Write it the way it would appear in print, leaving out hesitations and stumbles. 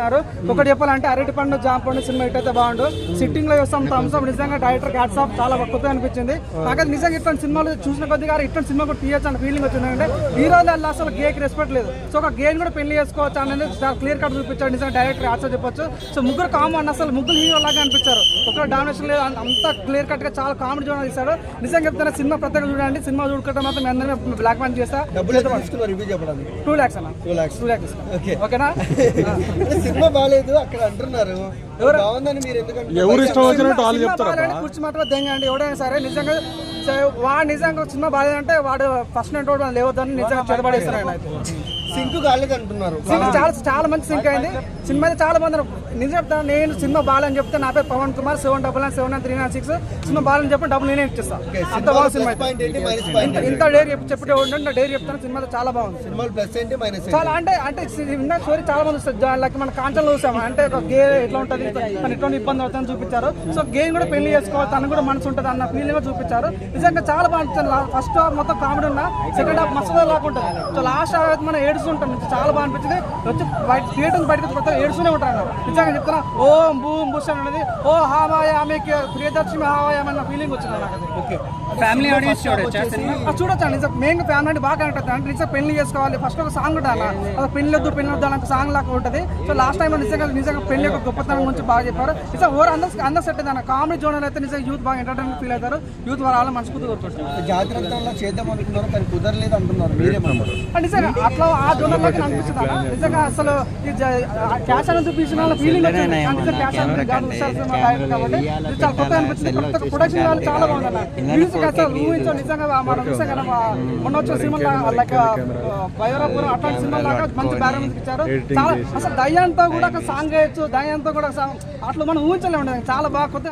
అంటున్నారు. ఒకటి చెప్పాలంటే అరటి పండు జామ పండు సినిమా ఇటైతే బాగుండు. సిట్టింగ్ లో చూస్తాం థమ్స్ అప్. నిజంగా డైరెక్టర్ హ్యాట్స్ ఆఫ్, చాలా కొత్త అనిపించింది నాకైతే. నిజంగా ఇట్లాంటి సినిమాలు చూసిన కొద్దిగా ఇట్లాంటి సినిమా కూడా తీయచ్చు అన్న ఫీలింగ్ వచ్చింది. అంటే ఈ రోజు అలా అసలు గేకి రెస్పెక్ట్ లేదు. సో ఒక గేని కూడా పెళ్లి చేసుకోవచ్చు అనేది చాలా క్లియర్ కట్ చూపించాడు. నిజంగా డైరెక్టర్ హ్యాట్స్ ఆఫ్ చెప్పొచ్చు. సో ముగ్గురు కామన్, అసలు ముగ్గురు హీరో లాగా అనిపించారు. ఒక డామినేషన్ లేదు, అంతా క్లియర్ కట్ గా చాలా కామెడీ చూడాలి తీశాడు. నిజంగా చెప్తున్నా సినిమా ప్రత్యేక చూడండి. సినిమా చూడుకుంటే మాత్రం మీ అందరినీ బ్లాక్ మ్యాన్ చేస్తా. 2 lakhs అన్న, 2 lakhs ఓకేనా. సినిమా బాగాలేదు అక్కడ అంటున్నారు, బాగుందని మీరు ఎందుకంటే ఎవరు ఇష్టం వచ్చినట్టు వాళ్ళు చెప్తారు. కూర్చు మాత్రం దెంగండి ఎవడైనా సరే. నిజంగా వాడు నిజంగా సినిమా బాగాలేదంటే వాడు ఫస్ట్ నైట్ వాడు లేవద్దని నిజంగా చెడబడేస్తారు. ఆయన సింక్ కాలేదు అంటున్నారు. చాలా మంచి సింక్ అయింది సినిమా అయితే. చాలా మంది నిజం చెప్తాను, నేను సినిమా బాగాలని చెప్తే నా పేరు పవన్ కుమార్ 799799396 సినిమా బాగాలని చెప్పి డబ్బులు నేనే ఇచ్చేస్తాను. అంత బాగుంది సినిమా. ఇంత డేర్ చెప్పే ఉండండి, డేర్ చెప్తాను. సినిమా చాలా బాగుంది. చాలా అంటే విన్న స్టోరీ చాలా మంది వస్తుంది. లైక్ మన కాంచన్లో చూసాము. అంటే ఒక గే ఎట్లా ఉంటుంది, తను ఎటువంటి ఇబ్బంది అవుతుందని చూపించారు. సో గేమ్ కూడా పెళ్లి చేసుకోవాలి, తను కూడా మనసు ఉంటుంది అన్న ఫీలింగ్ కూడా చూపించారు. నిజంగా చాలా బాగుంటుంది. ఫస్ట్ హాఫ్ మొత్తం కామెడీ ఉన్నా, సెకండ్ హాఫ్ మస్తు లాక్కుంటుంది. సో లాస్ట్ హాఫ్ మనం ఏడుస్తుంటాం. చాలా బాగా అనిపించింది. వచ్చి థియేటర్ బయటకు కొత్త ఏడుస్తూనే ఉంటారు. నిజంగా చెప్తున్నా, ఓం బూమ్ బుష్ అనేది ఓ హావాయ ఆమెకి ప్రియదర్శిని హావాయ అన్న ఫీలింగ్ వచ్చింది నాకు. ఫ్యామిలీ ఆడియన్స్ చూడొచ్చు. నిజం మెయిన్ ఫ్యామిలీ బాగా కనెక్ట్ అవుతుంది. అంటే నిజంగా పెళ్లి చేసుకోవాలి. ఫస్ట్ ఒక సాంగ్ ఉంటుంది అలా, పెళ్లి వద్దు అనే సాంగ్ లాగా ఉంటుంది. సో లాస్ట్ టైం నిజంగా పెళ్లి యొక్క గొప్పతనం గురించి బాగా చెప్పారు. నిజంగా ఓవర్ అందరూ సెట్ అయింది. కామెడీ జోనర్ అయితే నిజంగా యూత్ బాగా ఎంటర్టైన్మెంట్ ఫీల్ అవుతారు. యూత్ వాళ్ళ మనసుకు కోరుకుంటారు. జాతరంలో చేద్దాం అనుకున్నారు కానీ కుదరలేదు అంటున్నారు, మీరేమన్నారు? నిజంగా అట్లా ఆ జోనర్ లాగా అనిపిస్తుంది. నిజంగా అసలు క్యాష్ అనేది చూపించిన ఫీలింగ్ వచ్చింది. క్యాష్ అనేది కాబట్టి చాలా కొత్త అనిపించింది. ప్రొడక్షన్ వాళ్ళు చాలా బాగుంది. మ్యూజిక్ అసలు ఊహించాలి. నిజంగా మనం నిజంగా మొన్న వచ్చిన సినిమా లైక్ భైరవపురం అట్లాంటి సినిమా లాగా మంచి బ్యారం ఇచ్చారు. చాలా అసలు దయ్యంతో కూడా ఒక సాంగ్ వేయచ్చు, దయ్యంతో కూడా అట్లా మనం ఊహించలేము. చాలా బాగా కొత్త